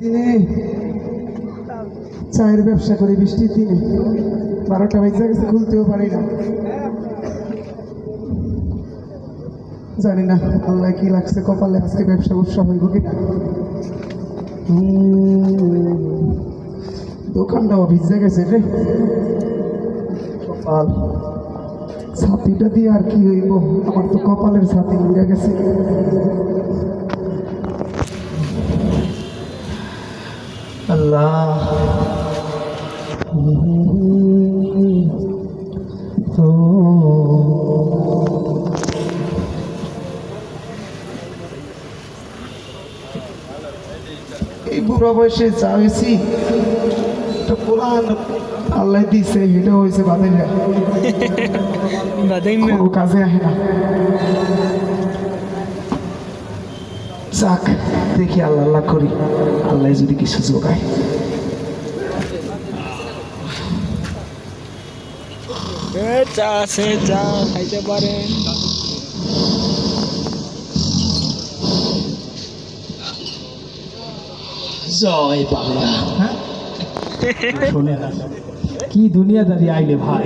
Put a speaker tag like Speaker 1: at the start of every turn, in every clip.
Speaker 1: দিনে চায়ের ব্যবসা করি, বৃষ্টির দিনে 12টা বেজে গেছে, খুলতেও পারি না। জানি না আল্লাহ কি লাগছে কপালে, আজকে ব্যবসা হইব কিনা। দোকানটাও ভিজে গেছে রে কপাল। ছাতিটা দিয়ে আর কি হইব, আমার তো কপালের ছাতি উড়ে গেছে। আল্লাহ এই বুড়ো বয়সে চা হয়েছি, পুরান আল্লাহ দিছে, এটা হয়েছে বাদেরা কোনো কাজে আসে না। যাক দেখি আল্লাহ আল্লাহ করি, আল্লাহ যদি কিছু যোগায়।
Speaker 2: চা আছে, চা খাইতে পারেন।
Speaker 3: জয় বাংলা। হ্যাঁ শোনে না কি দুনিয়াদারি আইলে ভাই,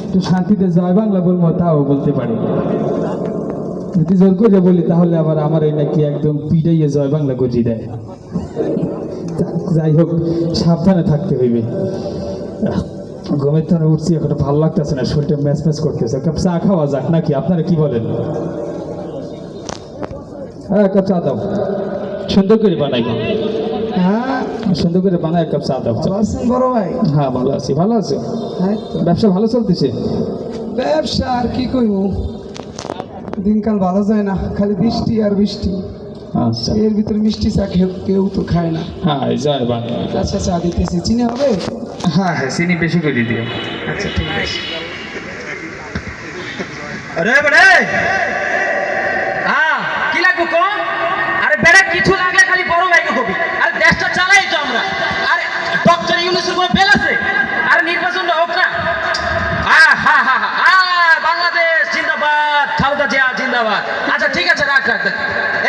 Speaker 3: একটু শান্তিতে জয় বাংলা বলবো তাও বলতে পারি, যদি জোর করে বলি তাহলে আবার আমার এই নাকি একদম পিটাইয়ে জয় বাংলা গজি দেয়। যাই হোক সাবধানে থাকতে হইবে। ঘুমের তো উঠছি, এখন ভালো লাগতেছে না, শরীরটা ম্যাচ ম্যাচ করতেছে। কাপ চা খাওয়া যাক নাকি, আপনারা কি বলেন? হ্যাঁ এক কাপ চা দাও, সুন্দর করে বানাই।
Speaker 1: হ্যাঁ
Speaker 3: সুন্দর করে বানাই, এক কাপ চা দাও।
Speaker 1: ভালো আছেন বড় ভাই?
Speaker 3: হ্যাঁ ভালো আছি। ভালো আছো?
Speaker 1: হ্যাঁ
Speaker 3: ব্যবসা ভালো চলতেছে?
Speaker 1: ব্যবসা আর কি কইব, দিনকাল ভালো যায় না, খালি বৃষ্টি আর বৃষ্টি।
Speaker 3: আচ্ছা
Speaker 1: এর ভিতরে মিষ্টি চা কেউ তো খায় না।
Speaker 3: হ্যাঁ জয় বাংলা।
Speaker 1: আচ্ছা চা দিতেছি, চিনি হবে?
Speaker 3: হ্যাঁ হ্যাঁ চিনি বেশি করে দিও।
Speaker 1: আচ্ছা ঠিক আছে।
Speaker 4: আরে বড়ে হ্যাঁ কি লাগবে কো? আরে বেড়া কিছু লাগলে খালি বড় ভাইকে কবি। আরে দেশটা চালাই তো আমরা। আরে ডক্টর ইউনূসের কোনো বেল আছে? আরে নির্বাচনটা হোক না। বাংলাদেশ জিন্দাবাদ, খালেদা জিয়া জিন্দাবাদ। আচ্ছা ঠিক আছে, রাখ রাখ।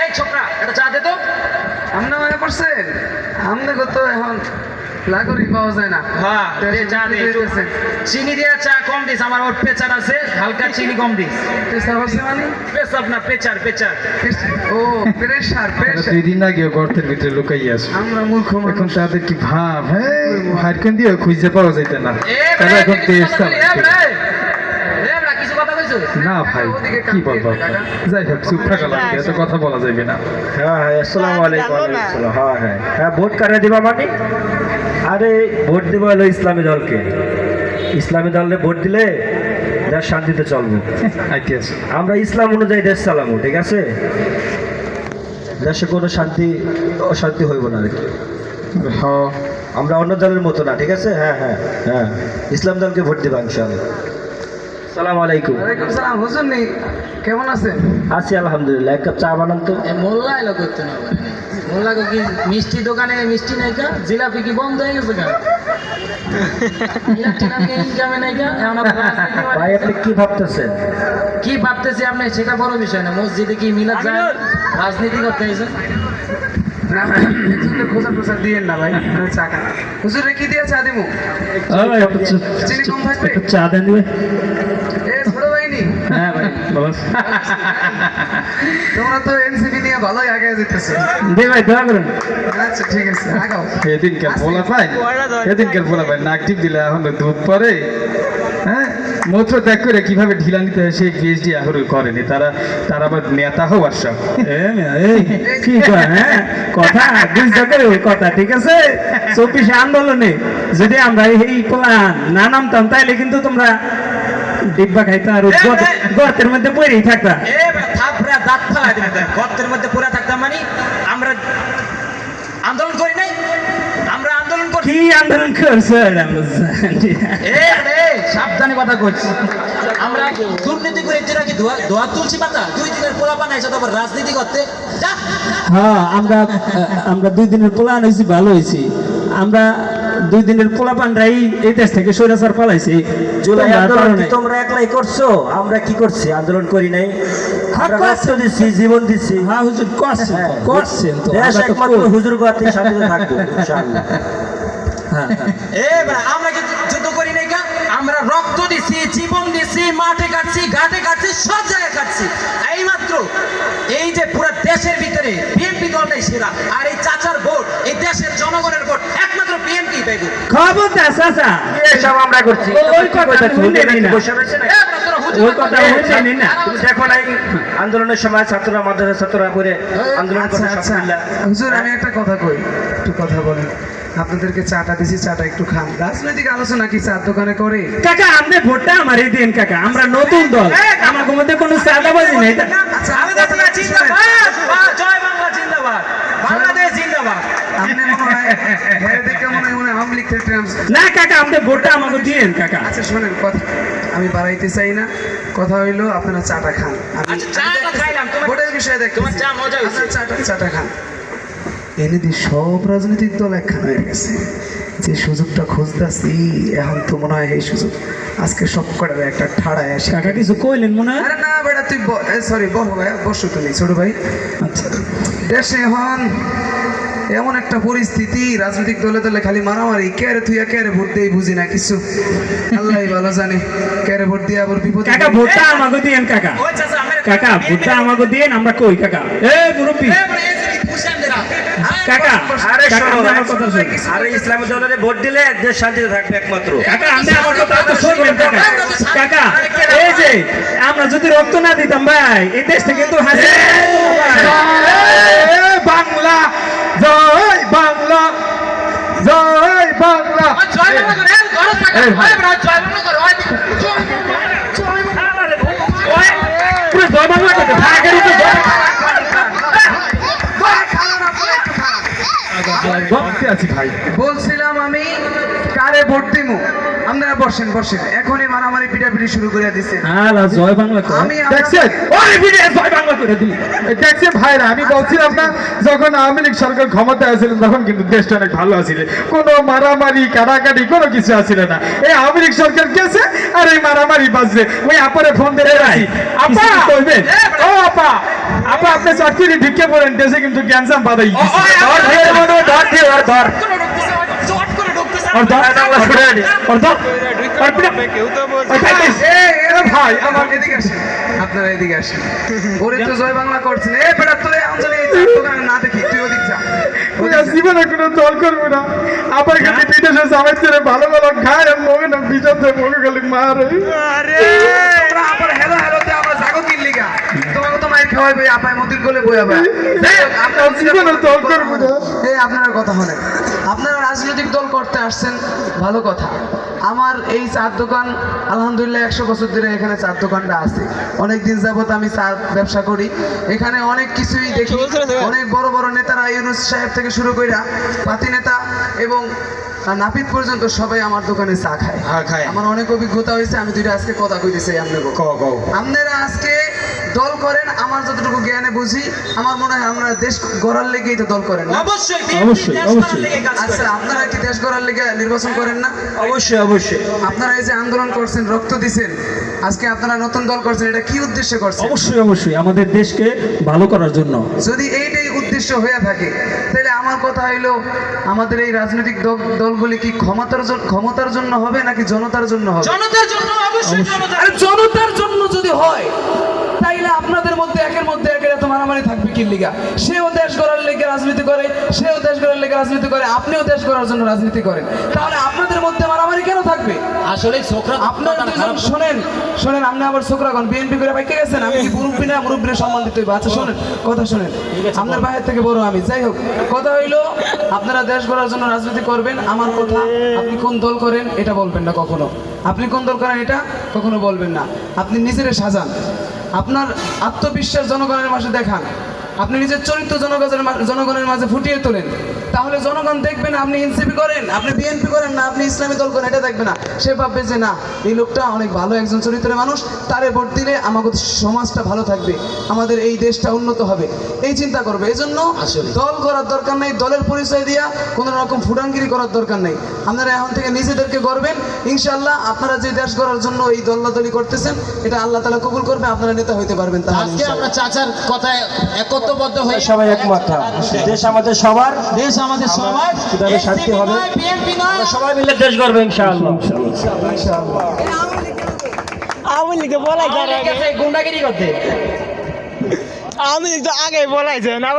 Speaker 4: এই ছোকরা একটা চা দে তো।
Speaker 1: আপনার মনে পড়ছেন আমাদের তো এখন লাগরি পাওয়া যায় না।
Speaker 4: হ্যাঁ দে চা দে। চিনি দিয়ে চা কম দিস, আমার ওর পেচার আছে, হালকা চিনি কম দিস।
Speaker 1: মানে
Speaker 4: পেশাব না, পেচার পেচার।
Speaker 1: ও প্রেশার প্রেশার।
Speaker 3: দুই দিন আগে গর্তের ভিতরে লুকাই আছে,
Speaker 1: আমরা মূর্খ
Speaker 3: এখন
Speaker 1: মানুষ।
Speaker 3: তাদের কি ভাব, হ্যাঁ হারকেন দিয়ে খুঁজে পাওয়া যাইতে না।
Speaker 4: এ
Speaker 3: তারা
Speaker 4: ভাই,
Speaker 3: এখন
Speaker 4: কিছু
Speaker 3: দেশ
Speaker 4: কথা বলি, এ
Speaker 3: চালাচ্ছে।
Speaker 4: ভাই। এ ভাই, কিছু কথা কইছো?
Speaker 3: না ভাই কি বলবো, যাই হোক চুপ থাকা লাগবে, এত কথা বলা যাবে না।
Speaker 5: হ্যাঁ হ্যাঁ আসসালামু আলাইকুম। হ্যাঁ হ্যাঁ হ্যাঁ ভোট কারে দিবা মানে? আরে ভোট দিব হলো ইসলামী দলকে। ইসলামী দলে ভোট দিলে দেশ শান্তিতে চলবো।
Speaker 3: আইতে আছে
Speaker 5: আমরা ইসলাম অনুযায়ী দেশ চালাবো, ঠিক আছে? দেশে কোনো অশান্তি হইব না।
Speaker 3: হ্যাঁ
Speaker 5: আমরা অন্য দলের মতো না, ঠিক আছে? হ্যাঁ হ্যাঁ হ্যাঁ ইসলাম দলকে ভোট দিবা ইনশাআল্লাহ। সালাম আলাইকুম।
Speaker 1: ওয়ালাইকুম সালাম। হুজুর নেই, কেমন আছেন?
Speaker 5: আছি আলহামদুলিল্লাহ। এক কাপ চা বানান তো।
Speaker 4: মোল্লা এলো করতে না মোল্লা কি মিষ্টি দোকানে মিষ্টি নাই কা? জিলাপি কি বন্ধ হয়ে গেছে কেন? ইনকামে নাই কা? এখন আবার রাজনীতি মানে?
Speaker 5: ভাই আপনি কি ভাবতেছেন?
Speaker 4: কি ভাবতেছি আপনি সেটা বড় বিষয় না। মসজিদে কি মিলাদ যায়? রাজনীতি করতে এসে
Speaker 1: না ভাই, খোঁজা টোসা দিয়েন না ভাই, চা খান। হুজুরে কি দিয়ে চা দিমু? চিনি কম থাকবে?
Speaker 3: চা দেন দিবে।
Speaker 1: এ ছোট ভাইনি,
Speaker 3: হ্যাঁ ভাই বলো।
Speaker 1: তোমরা তো এনসিপি নিয়ে ভালোই আগে যেতেছো।
Speaker 3: দে ভাই দোয়া করুন।
Speaker 1: আচ্ছা ঠিক আছে, আগাও।
Speaker 3: এদিনকার বলা পাই, এদিনকার বলা পাই নাক টিপ দিলে এখন দুধ পরে। হ্যাঁ মূত্র ত্যাগ করে কিভাবে ঢিলা নিতে হয় সেই পিএইচডি এখনো করেনি তারা। তারা আবার নেতা হওয়ার সব কি কয়, হ্যাঁ কথা বুঝতে করে কথা, ঠিক আছে? 24 আন্দোলনে যদি আমরা এই প্ল্যান না নামতাম তাইলে কিন্তু তোমরা ডিব্বা খাইতা আর গর্তের মধ্যে পড়েই থাকতা।
Speaker 4: এ থাপড়া দাঁত ফালাই দিবে। গর্তের মধ্যে পুরা থাকতাম মানে? আমরা আন্দোলন করি নাই? আমরা আন্দোলন করি।
Speaker 3: কি আন্দোলন করছে?
Speaker 4: সাবধানে কথা কইছি। আমরা দুর্নীতি করে যেটা কি দোয়া তুলছি পাতা 2 দিনের পোলা বানাইছে, তারপর রাজনীতি করতে যা।
Speaker 3: হ্যাঁ আমরা 2 দিনের প্ল্যান হয়েছি, ভালো হয়েছি। আমরা 2 দিনের পোলাপানরাই এই দেশ থেকে স্বৈরাচার পালাইছি।
Speaker 5: জুলাই আন্দোলন তোমরা একলাই করছো, আমরা কি করছি? আন্দোলন করি নাই। আমরা রক্ত দিচ্ছি, জীবন দিচ্ছি।
Speaker 2: হ্যাঁ হুজুর করছেন তো, করছেন তো
Speaker 5: দেশ
Speaker 2: আমরা তো
Speaker 5: একমাত্র
Speaker 2: করি।
Speaker 5: হুজুর গোয়াতে শান্তিতে থাকবো ইনশাআল্লাহ।
Speaker 2: হ্যাঁ হ্যাঁ।
Speaker 4: এবার আমরা কিন্তু যুদ্ধ করি নাই কা, আমরা রক্ত দিছি, জীবন দিছি, মাঠে কাটছি, ঘাটে কাটছি, সব জায়গায় কাটছি। এইমাত্র এই যে পুরো দেশের ভিতরে বিএনপি দলটাই সেরা, আর এই চাচার ভোট, এই দেশের জনগণের ভোট একমাত্র বিএনপি পাইবে।
Speaker 2: খবরদার চাচা,
Speaker 5: এসব আমরা করছি।
Speaker 2: ওই কথা শুনে নি না।
Speaker 5: বসে রয়েছে না?
Speaker 4: এবার তোরা হুজুর
Speaker 2: ওই কথা শুনে নি না।
Speaker 5: তুমি দেখো নাই আন্দোলনের সময় ছাত্ররা, মাদ্রাসা ছাত্ররা করে আন্দোলন
Speaker 1: আচ্ছা
Speaker 5: করে
Speaker 1: আচ্ছা হুজুর, আমি একটা কথা কই, একটু কথা বলেন। আপনাদেরকে চাটা দিছি, চাটা একটু খান। রাজনৈতিক আলোচনা কি চার দোকানে করে?
Speaker 2: কাকা আপনি ভোটটা আমারই দিন কাকা, আমরা নতুন দল, আমাদের মধ্যে কোনো চাঁদাবাজি নেই।
Speaker 1: আচ্ছা,
Speaker 4: আমাদের জিয়া জিন্দাবাদ, জয় বাংলা জিন্দাবাদ, বাংলাদেশ জিন্দাবাদ।
Speaker 1: আপনি মনে হয় হ্যাঁ দেখে মনে হয় আওয়ামী লীগ থেকে
Speaker 2: না কাকা আপনি ভোটটা আমাকে দিন কাকা।
Speaker 1: আচ্ছা শোনেন, কথা আমি বাড়াইতে চাই না, কথা হইলো আপনারা চাটা খান। আমি
Speaker 4: আচ্ছা, চাটা খাইলাম, তোমার-
Speaker 1: ভোটের বিষয়ে দেখতে
Speaker 4: তোমার চা মজা হয়েছে।
Speaker 1: চাটা খান। এনে দিয়ে সব রাজনৈতিক দল একখান হয়ে গেছে। যে সুযোগটা খুঁজতেছি এখন তো মনে হয় এই সুযোগ আজকে সব কটাবে একটা ঠাড়ায় আসে।
Speaker 2: কাকা কিছু কইলেন মনে হয়?
Speaker 1: আরে না বেটা, তুই সরি বল ভাই, বসো তুমি ছোট ভাই।
Speaker 2: আচ্ছা
Speaker 1: দেশে এখন এমন একটা পরিস্থিতি, রাজনৈতিক দলে দলে খালি মারামারি, কে রে তুই কে রে ভোট দেই বুঝি না কিছু, আল্লাহ ভালো জানে। কে রে ভোট দিয়ে আবার বিপদ।
Speaker 2: কাকা ভোটটা আমাকে দিন কাকা,
Speaker 4: ওই চাচা আমার
Speaker 2: কাকা ভোটটা আমাকে দিন, আমরা কই কাকা। এই মুরব্বি
Speaker 4: এবার এই যে হুসেনদেরা,
Speaker 2: কাকা,
Speaker 5: আরে
Speaker 2: কাকা,
Speaker 5: শোনো,
Speaker 2: আপনি আমার কথা শুনুন।
Speaker 5: আরে ইসলামী দলের ভোট দিলে দেশ শান্তিতে থাকবে একমাত্র।
Speaker 2: কাকা আপনি আমার কথা তো শুনবেন কাকা। কাকা এই যে আমরা যদি রক্ত না দিতাম ভাই, এই দেশ থেকে তো হাসি
Speaker 3: বাংলা জয় বাংলা, জয় বাংলা।
Speaker 4: জয় বাংলা করে ঘরে থাকা,
Speaker 3: এই ভাই।
Speaker 4: ওই বড় জয় বাংলা করে, ওই জয়
Speaker 2: পুরো জয় বাংলা করতে ভাগেরই তো জয়
Speaker 3: বলতে আছি ভাই,
Speaker 1: বলছিলাম আমি কারে ভোট দিমু। আপনারা বসেন বসেন, এখনই মারামারি পিটাপিটি শুরু করে দিছে।
Speaker 2: আলা জয় বাংলা করে
Speaker 1: আমি
Speaker 3: দেখছেন
Speaker 2: ওই ভিডিও জয় বাংলা করে দিই।
Speaker 3: দেখছেন ভাইরা, আমি বলছিলাম না যখন আওয়ামী লীগ সরকার ক্ষমতায় আসছিলেন তখন কিন্তু দেশটা অনেক ভালো আছিল, কোনো মারামারি কাটাকাটি কোনো কিছু আসছিল না। এই আওয়ামী লীগ সরকার গেছে আর এই মারামারি বাজছে। ওই আপারে ফোন দিয়ে রাখছি, আপা কইবেন, ও আপা, আপা আপনি চাকরি ঢুকে পড়েন, দেশে কিন্তু ক্যান্সার বাদাই
Speaker 5: ধর দিয়ে মনে ধর দিয়ে ধর ধর
Speaker 4: চট করে ঢুকতেছে।
Speaker 2: আর দাও
Speaker 5: বাংলা ছড়ে আনি।
Speaker 2: আর দাও আর পিটা ওই ভাই
Speaker 1: ভাই আমার এদিকে আসেন, আপনারা এদিকে আসেন। ওরে তো জয় বাংলা করছেন। এ বেটা তোরে অঞ্চলে এই চার দোকানে না দেখি, তুই ওদিক যা।
Speaker 3: জীবনে কোনো দল করবো না। আবার খালি বিদেশে জামাই ছেড়ে ভালো ভালো খায় আর মগে না বিদেশে মগে খালি মারে।
Speaker 1: তোমরা আবার হেলো হেলোতে আমরা জাগো কিন লিগা, তোমাকে তো মাইর খাওয়াইবে আপায় মতির কোলে বই আবার। আপনারা
Speaker 3: জীবনে দল করবো না।
Speaker 1: এই আপনার কথা শোনেন, আপনারা রাজনৈতিক দল করতে আসছেন, ভালো কথা। আমার এই চার দোকান আলহামদুলিল্লাহ 100 বছর ধরে এখানে চার দোকানটা আছে। অনেক দিন যাবত আমি চা ব্যবসা করি, এখানে অনেক কিছুই দেখি। অনেক বড় বড় নেতারা, ইউনুস সাহেব থেকে শুরু করে পাতি নেতা এবং নাপিত পর্যন্ত সবাই আমার দোকানে চা খায়। আমার অনেক অভিজ্ঞতা হয়েছে। আমি দুইটা আজকে কথা কইতেছি আপনাকে। আপনারা আজকে দল করেন, আমার যতটুকু জ্ঞানে বুঝি, আমার মনে হয় আপনারা দেশ গড়ার লেগেই তো দল করেন না?
Speaker 4: অবশ্যই
Speaker 2: অবশ্যই,
Speaker 4: দেশ
Speaker 2: অবশ্যই।
Speaker 4: করার লেগে কাজ করে।
Speaker 1: আচ্ছা, আপনারা কি দেশ গড়ার লেগে নির্বাচন করেন না?
Speaker 5: অবশ্যই অবশ্যই।
Speaker 1: আপনারা এই যে আন্দোলন করছেন, রক্ত দিছেন, আজকে আপনারা নতুন দল করছেন, এটা কি উদ্দেশ্যে করছেন?
Speaker 2: অবশ্যই অবশ্যই আমাদের দেশকে ভালো করার জন্য।
Speaker 1: যদি এইটাই উদ্দেশ্য হয়ে থাকে, তাহলে আমার কথা হইলো আমাদের এই রাজনৈতিক দলগুলি কি ক্ষমতার জন্য হবে নাকি জনতার জন্য হবে?
Speaker 4: জনতার জন্য, অবশ্যই জনতার।
Speaker 1: আরে জনতার জন্য যদি হয়, তাইলে আপনাদের মধ্যে একের এত মারামারি থাকবে কি লিগা? সেও দেশ গড়ার লেগে রাজনীতি করে, সেও দেশ গড়ার লেগে রাজনীতি করে, আপনিও দেশ গড়ার জন্য রাজনীতি করেন, তাহলে আপনাদের মধ্যে মারামারি কেন থাকবে?
Speaker 4: আসলে ছোকরা
Speaker 1: আপনারা দুজন শোনেন, আপনি আবার ছোকরাগণ বিএনপি করে বাইকে গেছেন। আমি কি মুরব্বী না? মুরব্বীর সম্মান দিতে হইবে। আচ্ছা শোনেন, কথা শোনেন, আপনার বাইরের থেকে বড় আমি। যাই হোক, কথা হইলো আপনারা দেশ গড়ার জন্য রাজনীতি করবেন। আমার কথা, আপনি কোন দল করেন এটা বলবেন না কখনো। আপনি কোন দল করেন এটা কখনো বলবেন না। আপনি নিজেরে সাজান, আপনার আত্মবিশ্বাস জনগণের মাঝে দেখান। আপনি নিজের চরিত্র জনগণের মাঝে ফুটিয়ে তোলেন, তাহলে জনগণ দেখবে না আপনি এনসিপি করেন, আপনি বিএনপি করেন না, আপনি ইসলামী দল করেন, এটা দেখবে না। সে ভাববে যে না, এই লোকটা অনেক ভালো একজন চরিত্রের মানুষ, তারে ভোট দিলে আমাদের সমাজটা ভালো থাকবে, আমাদের এই দেশটা উন্নত হবে, এই চিন্তা করবে। এই জন্য দল করার দরকার নেই, দলের পরিচয় দিয়া কোনো রকম ফুটাঙ্গিরি করার দরকার নেই। আপনারা এখন থেকে নিজেদেরকে গড়বেন, ইনশাআল্লাহ আপনারা যে দেশ গড়ার জন্য এই দলাদলি করতেছেন, এটা আল্লাহ তাআলা কবুল করবে, আপনারা নেতা হইতে পারবেন। তাহলে
Speaker 4: আজকে আমরা চাচার কথায় একত্রবদ্ধ হয়ে
Speaker 5: সবাই একমত হন। দেশ আমাদের সবার,
Speaker 4: দেশ আমাদের সবার,
Speaker 5: কিভাবে শান্তি হবে?
Speaker 4: বিএনপি নয়,
Speaker 5: আমরা সবাই মিলে দেশ গড়বো ইনশাআল্লাহ।
Speaker 6: আওয়ামী লীগ তো বলাই যায়
Speaker 4: গুন্ডাগিরি করতে
Speaker 6: আওয়ামী লীগ তো আগে বলাই যায় না।